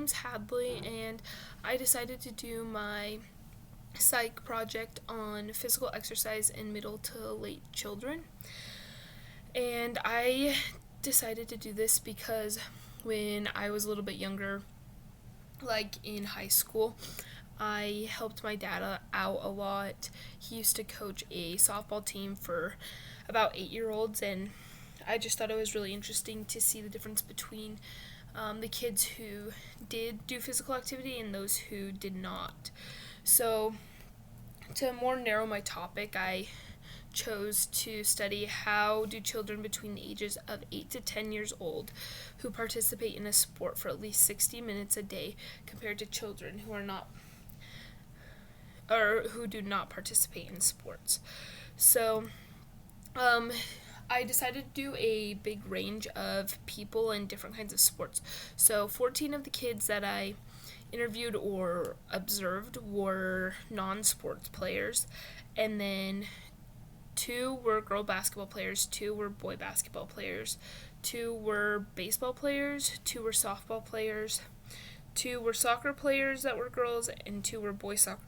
name's Hadley, and I decided to do my psych project on physical exercise in middle to late children. And I decided to do this because when I was a little bit younger, like in high school, I helped my dad out a lot. He used to coach a softball team for about 8-year-olds, and I just thought it was really interesting to see the difference between the kids who did do physical activity and those who did not. So, to more narrow my topic, I chose to study how do children between the ages of 8 to 10 years old who participate in a sport for at least 60 minutes a day compared to children who are not or who do not participate in sports. So, I decided to do a big range of people in different kinds of sports. So 14 of the kids that I interviewed or observed were non-sports players, and then 2 were girl basketball players, 2 were boy basketball players, 2 were baseball players, 2 were softball players, 2 were soccer players that were girls, and 2 were boy soccer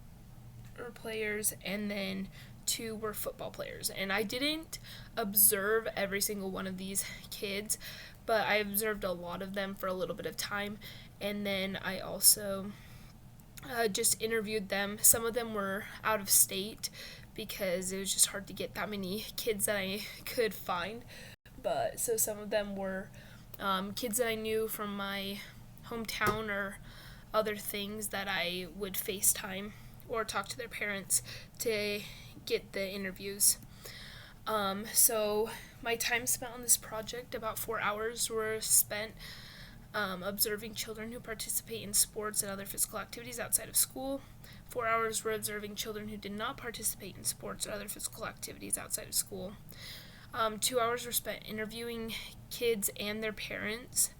players, and then 2 were football players. And I didn't observe every single one of these kids, but I observed a lot of them for a little bit of time, and then I also just interviewed them. Some of them were out of state because it was just hard to get that many kids that I could find, but so some of them were kids that I knew from my hometown or other things that I would FaceTime or talk to their parents to get the interviews. So my time spent on this project, about 4 hours were spent observing children who participate in sports and other physical activities outside of school. 4 hours were observing children who did not participate in sports or other physical activities outside of school. 2 hours were spent interviewing kids and their parents,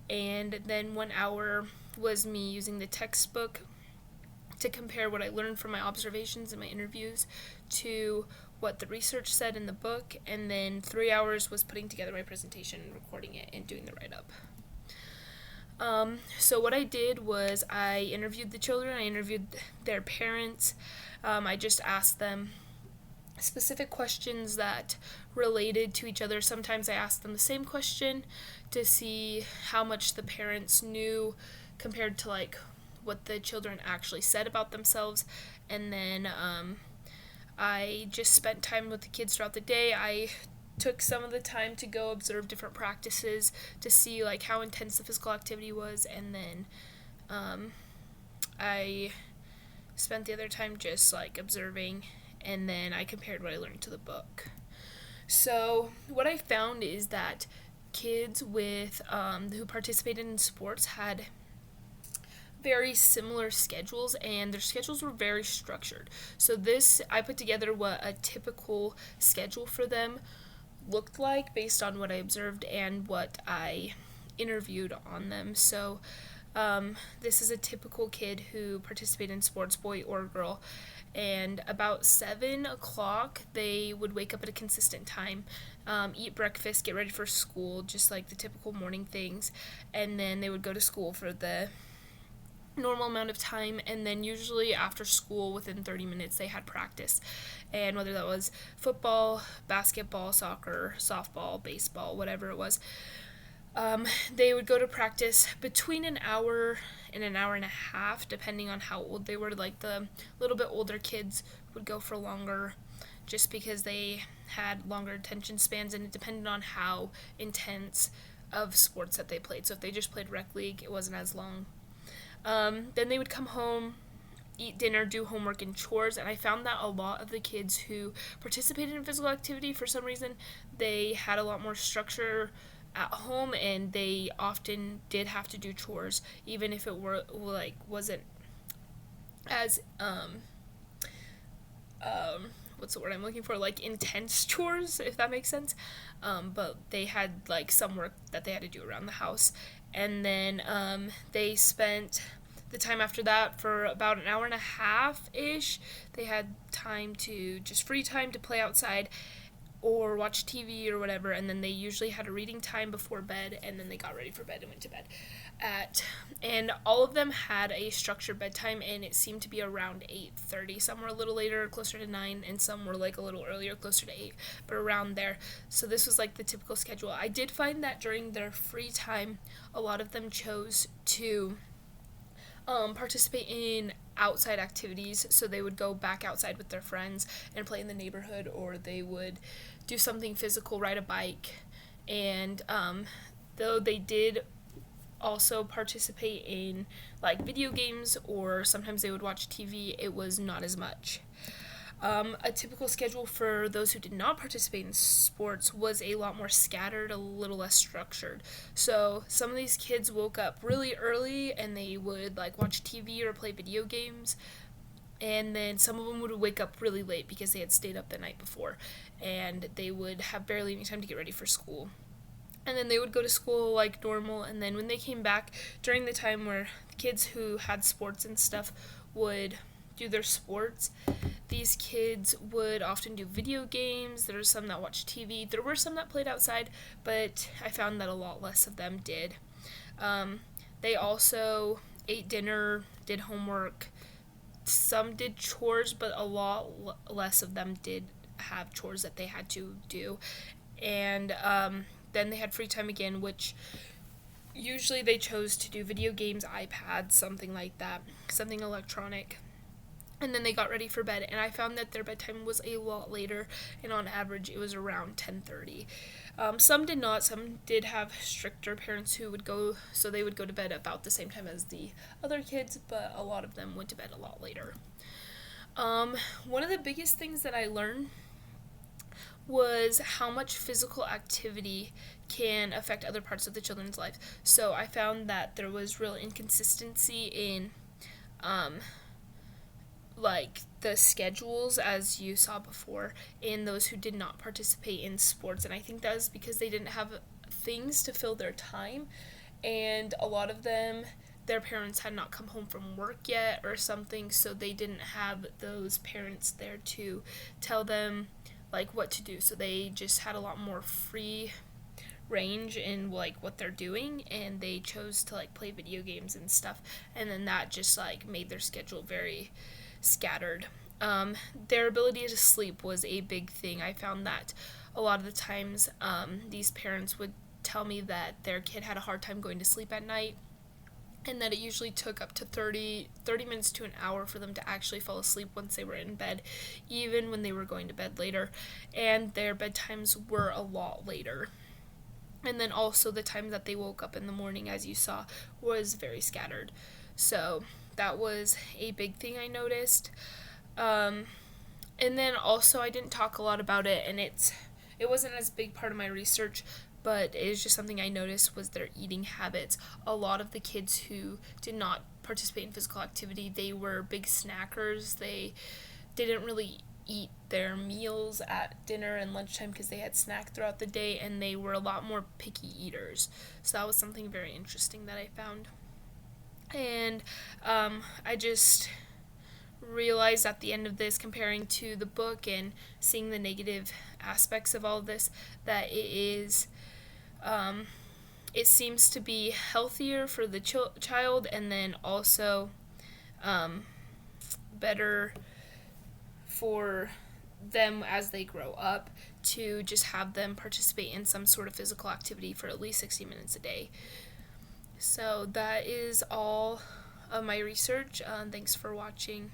and then 1 hour was me using the textbook to compare what I learned from my observations and my interviews to what the research said in the book, and then 3 hours was putting together my presentation, recording it, and doing the write-up. So what I did was I interviewed the children, I interviewed their parents, I just asked them specific questions that related to each other. Sometimes I asked them the same question to see how much the parents knew compared to like what the children actually said about themselves, and then I just spent time with the kids throughout the day. I took some of the time to go observe different practices to see like how intense the physical activity was, and then I spent the other time just like observing, and then I compared what I learned to the book. So what I found is that kids with who participated in sports had very similar schedules, and their schedules were very structured. So I put together what a typical schedule for them looked like based on what I observed and what I interviewed on them. So this is a typical kid who participated in sports, boy or girl, and about 7 o'clock they would wake up at a consistent time, eat breakfast, get ready for school, just like the typical morning things, and then they would go to school for the normal amount of time, and then usually after school within 30 minutes they had practice, and whether that was football, basketball, soccer, softball, baseball, whatever it was, they would go to practice between an hour and an hour and a half depending on how old they were. Like the little bit older kids would go for longer just because they had longer attention spans, and it depended on how intense of sports that they played. So if they just played rec league, it wasn't as long. Then they would come home, eat dinner, do homework and chores, and I found that a lot of the kids who participated in physical activity, for some reason, they had a lot more structure at home, and they often did have to do chores, even if it wasn't as what's the word I'm looking for, like intense chores, if that makes sense. But they had like some work that they had to do around the house, and then they spent the time after that for about an hour and a half ish. They had time to just free time to play outside or watch TV or whatever, and then they usually had a reading time before bed, and then they got ready for bed and went to bed. at, and all of them had a structured bedtime, and it seemed to be around 8:30. Some were a little later, closer to 9, and some were like a little earlier, closer to 8, but around there. So this was like the typical schedule. I did find that during their free time, a lot of them chose to participate in outside activities. So they would go back outside with their friends and play in the neighborhood, or they would do something physical, ride a bike. And though they did also participate in like video games, or sometimes they would watch TV, it was not as much. A typical schedule for those who did not participate in sports was a lot more scattered, a little less structured. So some of these kids woke up really early and they would like watch TV or play video games. And then some of them would wake up really late because they had stayed up the night before, and they would have barely any time to get ready for school. And then they would go to school like normal, and then when they came back during the time where the kids who had sports and stuff would do their sports, these kids would often do video games. There were some that watched TV. There were some that played outside, but I found that a lot less of them did. They also ate dinner, did homework. Some did chores, but a lot less of them did have chores that they had to do. And then they had free time again, which usually they chose to do video games, iPads, something like that, something electronic. And then they got ready for bed, and I found that their bedtime was a lot later, and on average it was around 10:30. Some did not. Some did have stricter parents who would go, so they would go to bed about the same time as the other kids, but a lot of them went to bed a lot later. One of the biggest things that I learned was how much physical activity can affect other parts of the children's lives. So I found that there was real inconsistency in like the schedules, as you saw before, in those who did not participate in sports. And I think that was because they didn't have things to fill their time, and a lot of them, their parents had not come home from work yet or something, so they didn't have those parents there to tell them like what to do. So they just had a lot more free range in like what they're doing, and they chose to like play video games and stuff, and then that just like made their schedule very scattered. Their ability to sleep was a big thing. I found that a lot of the times these parents would tell me that their kid had a hard time going to sleep at night, and that it usually took up to 30 minutes to an hour for them to actually fall asleep once they were in bed, even when they were going to bed later, and their bedtimes were a lot later. And then also the time that they woke up in the morning, as you saw, was very scattered. So that was a big thing I noticed. And then also I didn't talk a lot about it, and it wasn't as big part of my research, but it is just something I noticed was their eating habits. A lot of the kids who did not participate in physical activity, they were big snackers. They didn't really eat their meals at dinner and lunchtime because they had snacked throughout the day, and they were a lot more picky eaters. So that was something very interesting that I found. And I just realized at the end of this, comparing to the book and seeing the negative aspects of all of this, that it seems to be healthier for the child, and then also better for them as they grow up, to just have them participate in some sort of physical activity for at least 60 minutes a day. So that is all of my research. Thanks for watching.